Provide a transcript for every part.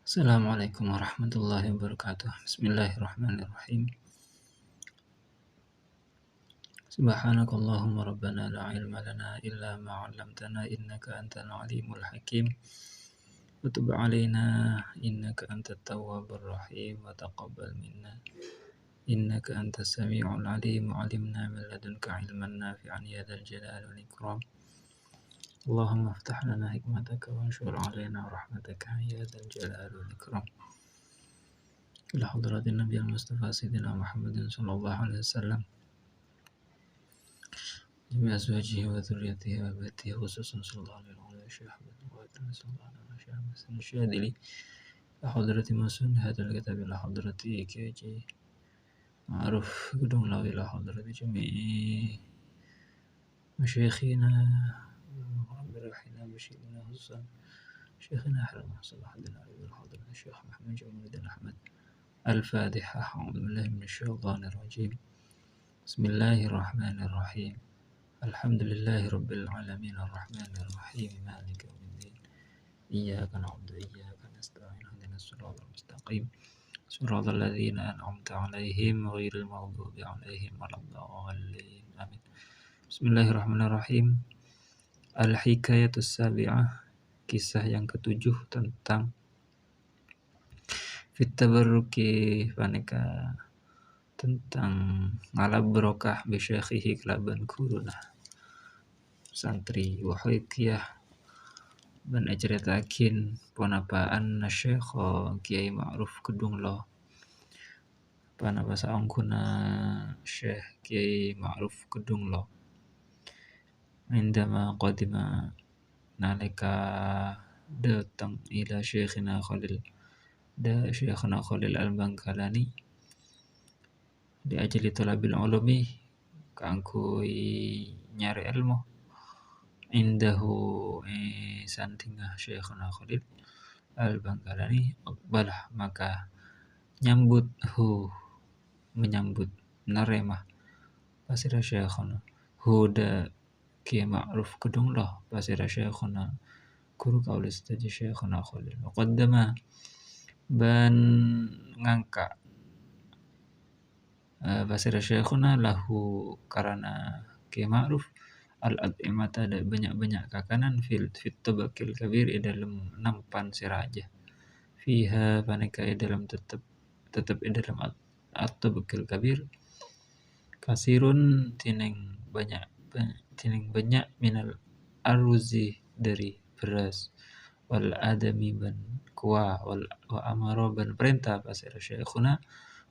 Assalamualaikum warahmatullahi wabarakatuh. Bismillahirrahmanirrahim. Subhanakallahumma rabbana la ilma lana illa ma 'allamtana innaka antal alimul hakim. Wa tub 'alaina innaka antat tawwabur rahim wa taqabbal minna innaka antas samiul alim wa 'allimna min ladunka 'ilman nafi'an ya dzal jalali wal ikram. Allahumma iftah lana hikmataka wa anshur 'alaina rahmataka ya dzal jalali wal ikram. إلى حضرة النبي المصطفى سيدنا محمد صلى الله عليه وسلم جميع أزواجه وذريته وبيته خصوصا صلى الله عليه وسلم الشيخ أحمد وإدريس صلى الله عليه وسلم الشاذلي إلى حضرة مسؤول هذا الكتاب إلى حضرة كيجي معروف قدوم له إلى حضرة جميع مشايخنا رب رحمنا بشيرنا خصوصا شيخنا أحمد صلاح الدين إلى حضرة الشيخ محمد جمال الدين أحمد. الفاتحة. أعوذ بالله من الشيطان الرجيم. بسم الله الرحمن الرحيم. الحمد لله رب العالمين الرحمن الرحيم مالك يوم الدين إياك نعبد وإياك نستعين اهدنا الصراط المستقيم صراط الذين أنعمت عليهم غير المغضوب عليهم ولا الضالين آمين. بسم الله الرحمن الرحيم. Al-Hikayatus Sabi'ah, kisah yang ketujuh tentang Fitabaruki paneka tentang ngalab barokah bisyakhihi kelaban kuruna santri wahikiyah ban ajaritakin ponapaan nasyekho Kiai Ma'ruf Kedung lo panapa saangkuna Syekh Kiai Ma'ruf Kedung lo indama qadima nalika datang ila Syekhina Khalil Al-Bangkalani di ajli talabil ulumi kangkui nyari ilmu indahu santingah Syekhuna Khalil Al-Bangkalani balah maka menyambut naremah pasira Syekhuna huda Kiai Ma'ruf Kedung loh pasira Syekhuna guru kaulis tadi Syekhuna Khalil qaddama ban ngangka pasira Syekhuna lahu karena Kiai Ma'ruf al-at'imata ada banyak-banyak kakanan fit tabakil kabir dalam nampan siraja fiha paneka dalam tetap dalam at-tabakil kabir kasirun tineng banyak minal arruzi dari beras wal adami ban kuah wa amara ban perintah pasira Syekhuna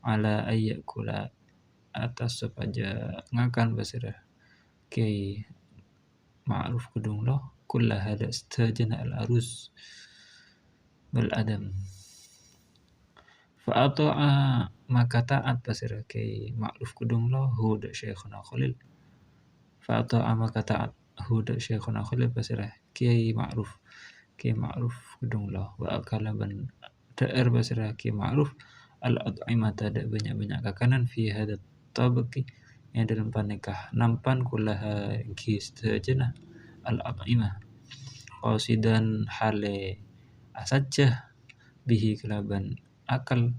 ala ayyakula atas sepaja ngakan pasira Kiai Ma'ruf Kedung lo kulla hada istajana al aruz wal adam fa ata'a maka taat pasira Kiai Ma'ruf Kedung lo huda Syekhuna Khalil fa ata'a maka taat huda Syekhuna Khalil pasira Kiai Ma'ruf Kedung lo wa akala ban da'ar pasira Kiai Ma'ruf al-at'imata ada banyak-banyak kakanan fi hada tabaki yang dalam panekah nampan kullaha kistajana al-at'imah qasidan hale asajah bihi kelaban akal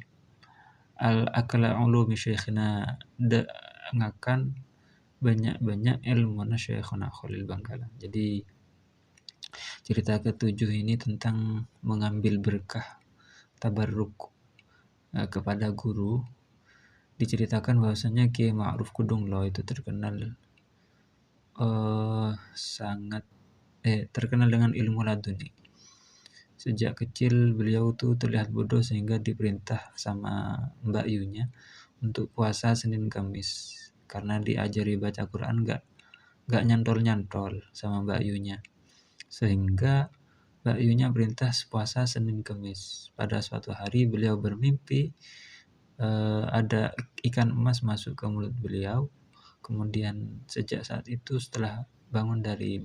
al-akala ulumi syekhina ngakan banyak-banyak ilmu Syekhuna Khalil Bangkalan. Jadi cerita ketujuh ini tentang mengambil berkah tabarruk kepada guru. Diceritakan bahwasanya Kiai Ma'ruf Kedung lo itu terkenal terkenal dengan ilmu laduni. Sejak kecil beliau tuh terlihat bodoh sehingga diperintah sama Mbak Yunya untuk puasa Senin Kamis karena diajari baca Quran gak nyantol sama Mbak Yunya, sehingga Mbak Yunya perintah puasa Senin Kamis. Pada suatu hari beliau bermimpi ada ikan emas masuk ke mulut beliau. Kemudian sejak saat itu setelah bangun dari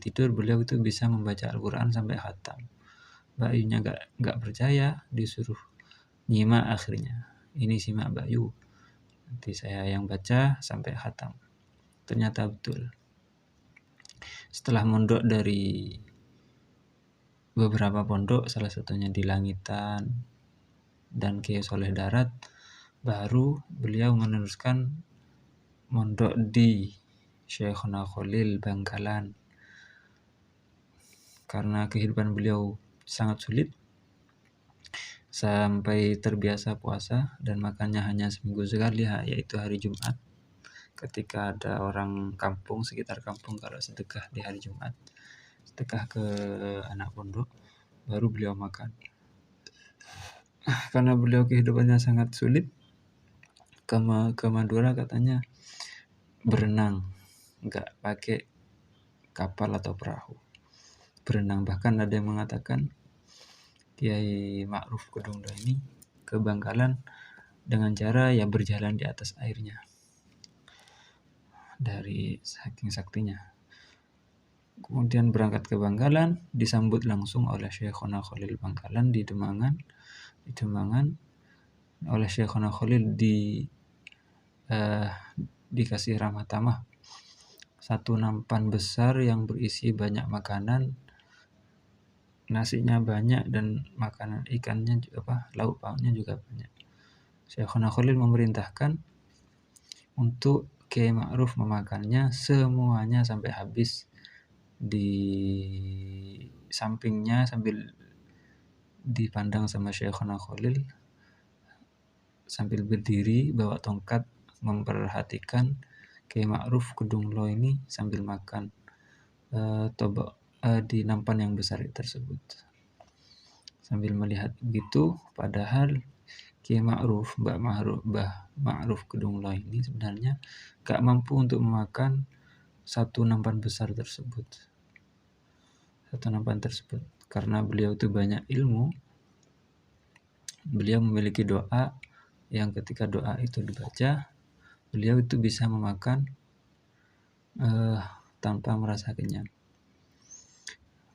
tidur beliau itu bisa membaca Al-Quran sampai khatam. Mbak Yunya gak percaya, disuruh nyimak akhirnya. Ini simak Mbak Yu, nanti saya yang baca sampai khatam. Ternyata betul. Setelah mondok dari beberapa pondok, salah satunya di Langitan dan Kiai Soleh Darat, baru beliau meneruskan mondok di Syekhona Khalil Bangkalan. Karena kehidupan beliau sangat sulit, sampai terbiasa puasa dan makannya hanya seminggu sekali, yaitu hari Jumat. Ketika ada orang kampung, sekitar kampung kalau sedekah di hari Jumat, sedekah ke anak pondok, baru beliau makan. Karena beliau kehidupannya sangat sulit, ke Madura katanya berenang, nggak pakai kapal atau perahu, berenang. Bahkan ada yang mengatakan Kiai Ma'ruf Kedunglo ini ke Bangkalan dengan cara ya berjalan di atas airnya, dari saking saktinya. Kemudian berangkat ke Bangkalan, disambut langsung oleh Syekhona Khalil Bangkalan di Demangan. Oleh Syekhona Khalil dikasih ramah tamah satu nampan besar yang berisi banyak makanan, nasinya banyak dan makanan ikannya juga lauk pauknya juga banyak. Syekhona Khalil memerintahkan untuk Kiai Ma'ruf memakannya semuanya sampai habis di sampingnya sambil dipandang sama Syekhona Khalil, sambil berdiri bawa tongkat memperhatikan Kiai Ma'ruf Kedunglo ini sambil makan di nampan yang besar tersebut. Sambil melihat begitu, padahal Kiai Ma'ruf, Mbah Ma'ruf Kedunglo ini sebenarnya gak mampu untuk memakan satu nampan besar tersebut. Karena beliau itu banyak ilmu, beliau memiliki doa yang ketika doa itu dibaca, beliau itu bisa memakan tanpa merasa kenyang.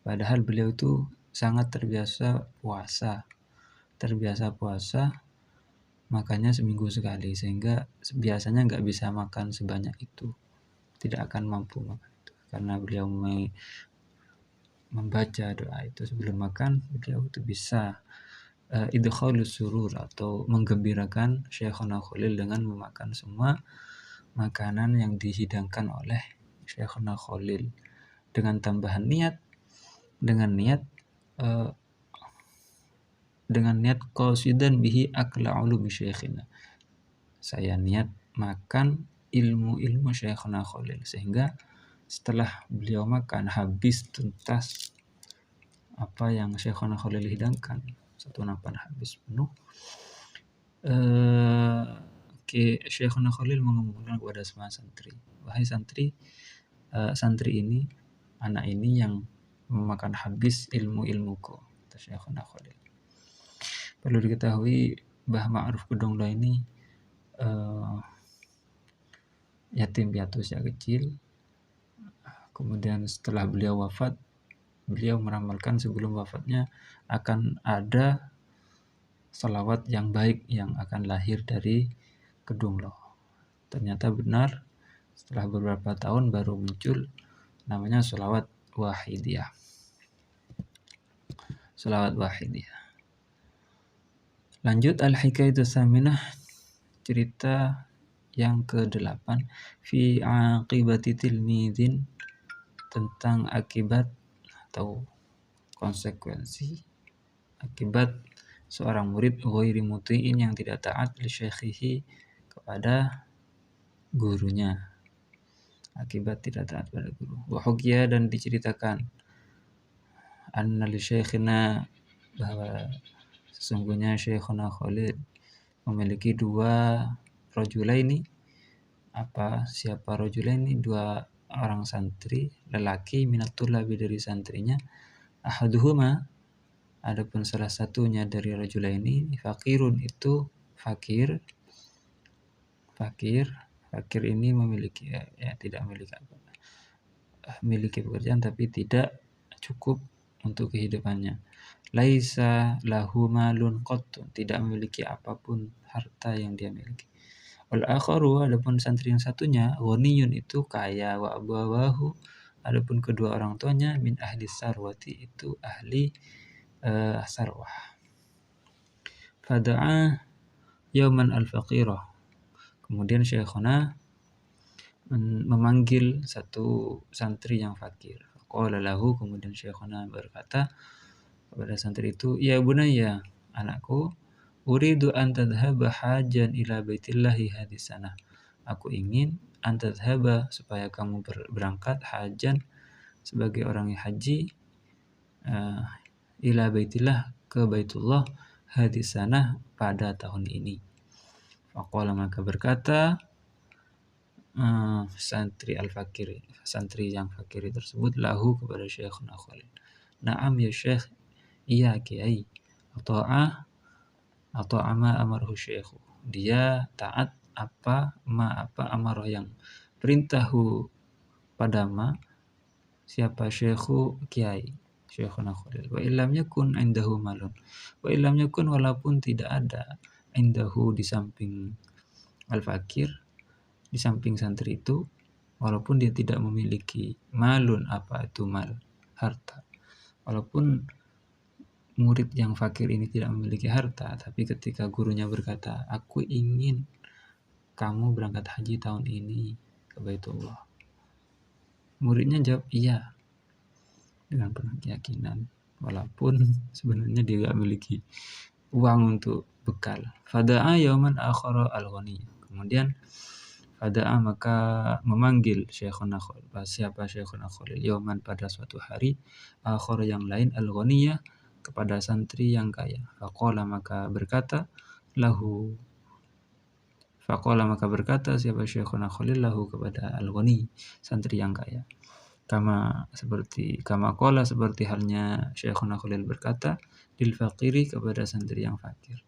Padahal beliau itu sangat terbiasa puasa, makannya seminggu sekali, sehingga biasanya nggak bisa makan sebanyak itu, tidak akan mampu makan itu. Karena beliau membaca doa itu sebelum makan, beliau itu bisa idkhalus surur atau menggembirakan Syekhona Khalil dengan memakan semua makanan yang dihidangkan oleh Syekhona Khalil dengan tambahan niat, dengan niat qasidan bihi akla ulumi syekhina. Saya niat makan ilmu Syekhona Khalil, sehingga setelah beliau makan habis tuntas apa yang Syekhona Khalil hidangkan, satu nampan habis penuh, Syekhona Khalil mengumumkan kepada semua santri, wahai santri ini, anak ini yang memakan habis ilmuku, kata Syekhona Khalil. Perlu diketahui Mbah Ma'ruf Kedunglo ini yatim piatu sejak kecil. Kemudian setelah beliau wafat, beliau meramalkan sebelum wafatnya akan ada salawat yang baik yang akan lahir dari Kedunglo. Ternyata benar, setelah beberapa tahun baru muncul namanya salawat wahidiyah. Lanjut al-hikayatu tsaminah, cerita yang ke-8, fi aqibati tilmidin, tentang akibat atau konsekuensi akibat seorang murid ghairi muti'in, yang tidak taat li syekhihi, kepada gurunya. Akibat tidak taat pada guru. Wa hukiya, dan diceritakan, anna li syekhina, bahwa sesungguhnya Syekhona Khalil memiliki dua rajulaini. Siapa rajulaini? Dua orang santri lelaki, minat tulabi, dari santrinya. Ahaduhuma, adapun salah satunya dari rajulaini, fakirun, itu fakir ini memiliki tidak memiliki pekerjaan tapi tidak cukup untuk kehidupannya. Laisa lahu malun qattun, tidak memiliki apapun harta yang dia miliki. Wal akharu, adapun santri yang satunya, ghaniyun, itu kaya, wa abawahu, adapun kedua orang tuanya min ahli sarwati itu ahli sarwah. Fada'a yauman al-faqirah. Kemudian syekhuna memanggil satu santri yang fakir. Qala lahu, kemudian syekhuna berkata kepada santri itu, ya bunayya, anakku, uridu an tadhhaba hajan ila baitillahi hadis sana. Aku ingin an tadhhaba, supaya kamu berangkat hajan sebagai orang yang haji ila baitillah, ke Baitullah hadis sana pada tahun ini. Faqala, maka berkata santri yang fakir tersebut lahu kepada Syekhuna Khalil, na'am ya Syekh, iya kiai, ata'ah ma amarhu syekhu, dia taat apa amarah yang perintahu pada siapa syekhu kiai Syekhuna Khalil. Wa illam yakun indahu malun, wa illam yakun, walaupun tidak ada indahu di samping al-fakir, di samping santri itu, walaupun dia tidak memiliki malun, apa itu mal, harta. Walaupun murid yang fakir ini tidak memiliki harta, tapi ketika gurunya berkata, aku ingin kamu berangkat haji tahun ini ke Baitullah, muridnya jawab iya dengan penuh keyakinan, walaupun sebenarnya dia tidak memiliki uang untuk bekal. Fada'a yauman akhara al-ghani. Kemudian fada'a, maka memanggil Syekhuna Khalil, siapa Syekhuna Khalil, yauman pada suatu hari, akhara yang lain, al-ghaniyah, kepada santri yang kaya. Faqala, maka berkata siapa Syekhuna Khalil lahu kepada al-ghani, santri yang kaya. Kama qala, seperti halnya Syekhuna Khalil berkata lil faqiri, kepada santri yang fakir.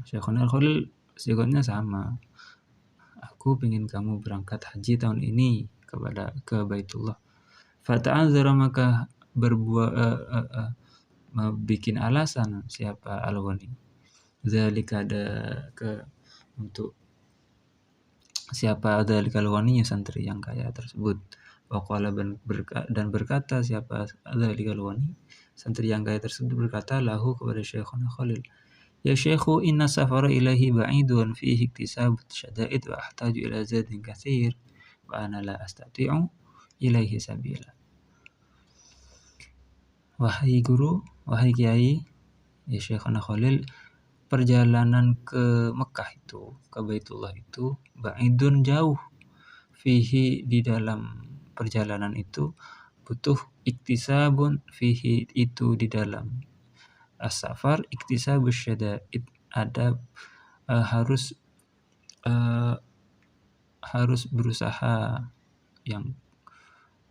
Syekhuna Khalil sigotnya sama, aku ingin kamu berangkat haji tahun ini ke Baitullah. Fata'adzara, maka bikin alasan siapa al-ghani, zalika untuk siapa dzalika al-ghani, santri yang kaya tersebut. Waqala, dan berkata siapa dzalika al-ghani, santri yang kaya tersebut berkata lahu kepada Syekhuna Khalil, ya Syekhu, inna safara ilahi ba'idun fihi iktisab syada'id wa ahtaju ila zadin katsir wa ana la astati'u ilaihi sabila. Wahai guru, wahai kiai, ya Syekhuna Khalil, perjalanan ke Mekah itu, ke Baitullah itu, ba'idun, jauh, fihi, di dalam perjalanan itu, butuh iktisabun, fihi, itu di dalam as-safar, iktisabus syada'id, ada harus berusaha yang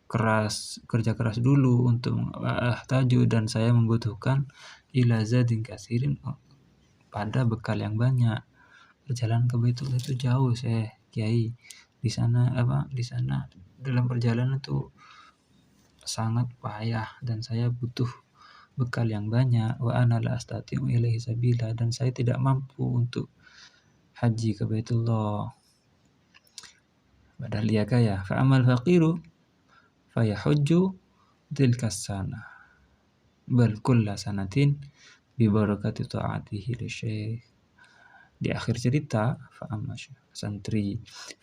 keras, kerja keras dulu untuk taju, dan saya membutuhkan ila zadin katsirin, pada bekal yang banyak. Perjalanan ke Baitullah itu jauh, saya kiai. Di sana dalam perjalanan itu sangat payah, dan saya butuh bekal yang banyak. Wa ana la astati'u ilaihi sabila, dan saya tidak mampu untuk haji ke Baitullah. Padahal dia kaya. Fa amal faqiru fayahujju tilkas sana bal kulla sanatin bi barakati ta'atihi li syekh. Di akhir cerita, fa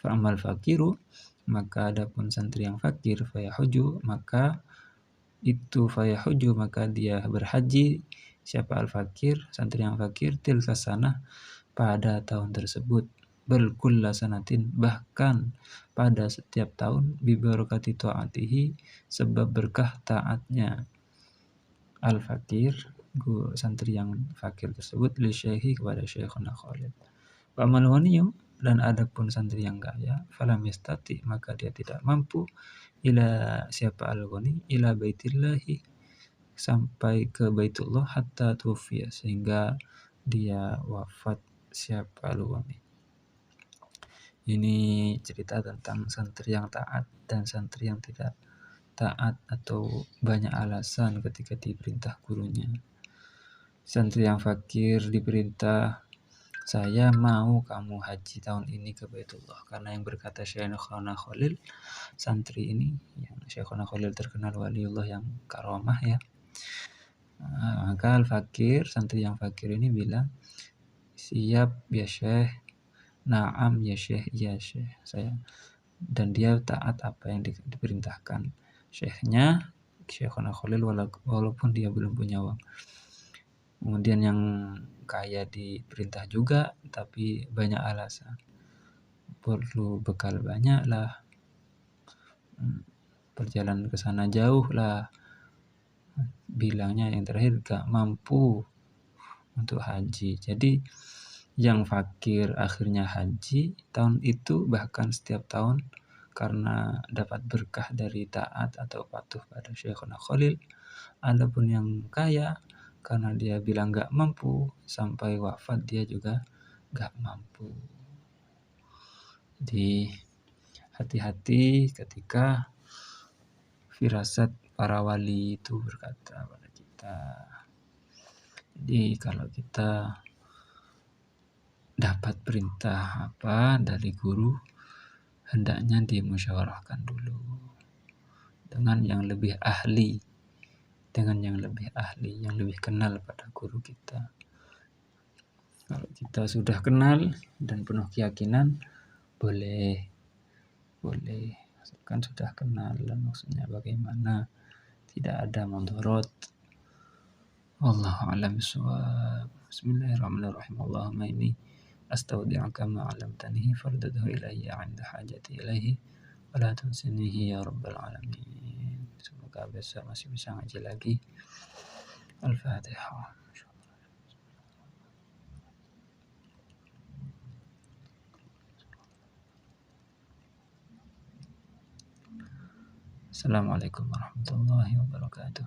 amal faqiru, maka adapun santri yang fakir, fayahujju, maka dia berhaji, siapa al-fakir, santri yang fakir, tilkas sana, pada tahun tersebut, bal kulla sanatin, bahkan pada setiap tahun, bi barakati ta'atihi, sebab berkah taatnya al-fakir, santri yang fakir tersebut, li syekhi, kepada Syekhuna Khalil. Wa amal ghaniyu, dan adapun santri yang kaya, falam yastati, maka dia tidak mampu, ila siapa al-ghani, ila baitillahi, sampai ke Baitullah, hatta tufiya, sehingga dia wafat siapa al-ghani. Ini cerita tentang santri yang taat dan santri yang tidak taat atau banyak alasan ketika diperintah gurunya. Santri yang fakir diperintah saya mau kamu haji tahun ini ke Baitullah. Karena yang berkata Syekhona Khalil, santri ini, yang Syekhona Khalil terkenal waliullah yang karomah ya. Maka Al-Fakir, santri yang fakir ini bilang, siap ya Syekh, naam ya Syekh, iya Syekh, saya. Dan dia taat apa yang diperintahkan Syekhnya, Syekhona Khalil, walaupun dia belum punya uang. Kemudian yang kaya diperintah juga, tapi banyak alasan. Perlu bekal banyak lah, perjalanan ke sana jauh lah. Bilangnya yang terakhir gak mampu untuk haji. Jadi yang fakir akhirnya haji tahun itu, bahkan setiap tahun, karena dapat berkah dari taat atau patuh pada Syekhona Khalil. Adapun yang kaya, karena dia bilang gak mampu, sampai wafat dia juga gak mampu. Jadi hati-hati ketika firasat para wali itu berkata pada kita. Jadi kalau kita dapat perintah apa dari guru, hendaknya dimusyawarahkan dulu dengan yang lebih ahli, yang lebih kenal pada guru kita. Kalau kita sudah kenal dan penuh keyakinan, boleh, kan sudah kenal, dan maksudnya bagaimana, tidak ada mudarat. Wallahu a'lam bishawab. Bismillahirrahmanirrahim. Allahumma inni astaudi'uka ma 'allamtanihi fardadhu ilayya 'inda hajati ilaihi wa la tunsinihi ya rabbal alamin. Semoga besok masih bisa ngaji lagi. Al-Fatihah. Assalamualaikum warahmatullahi wabarakatuh.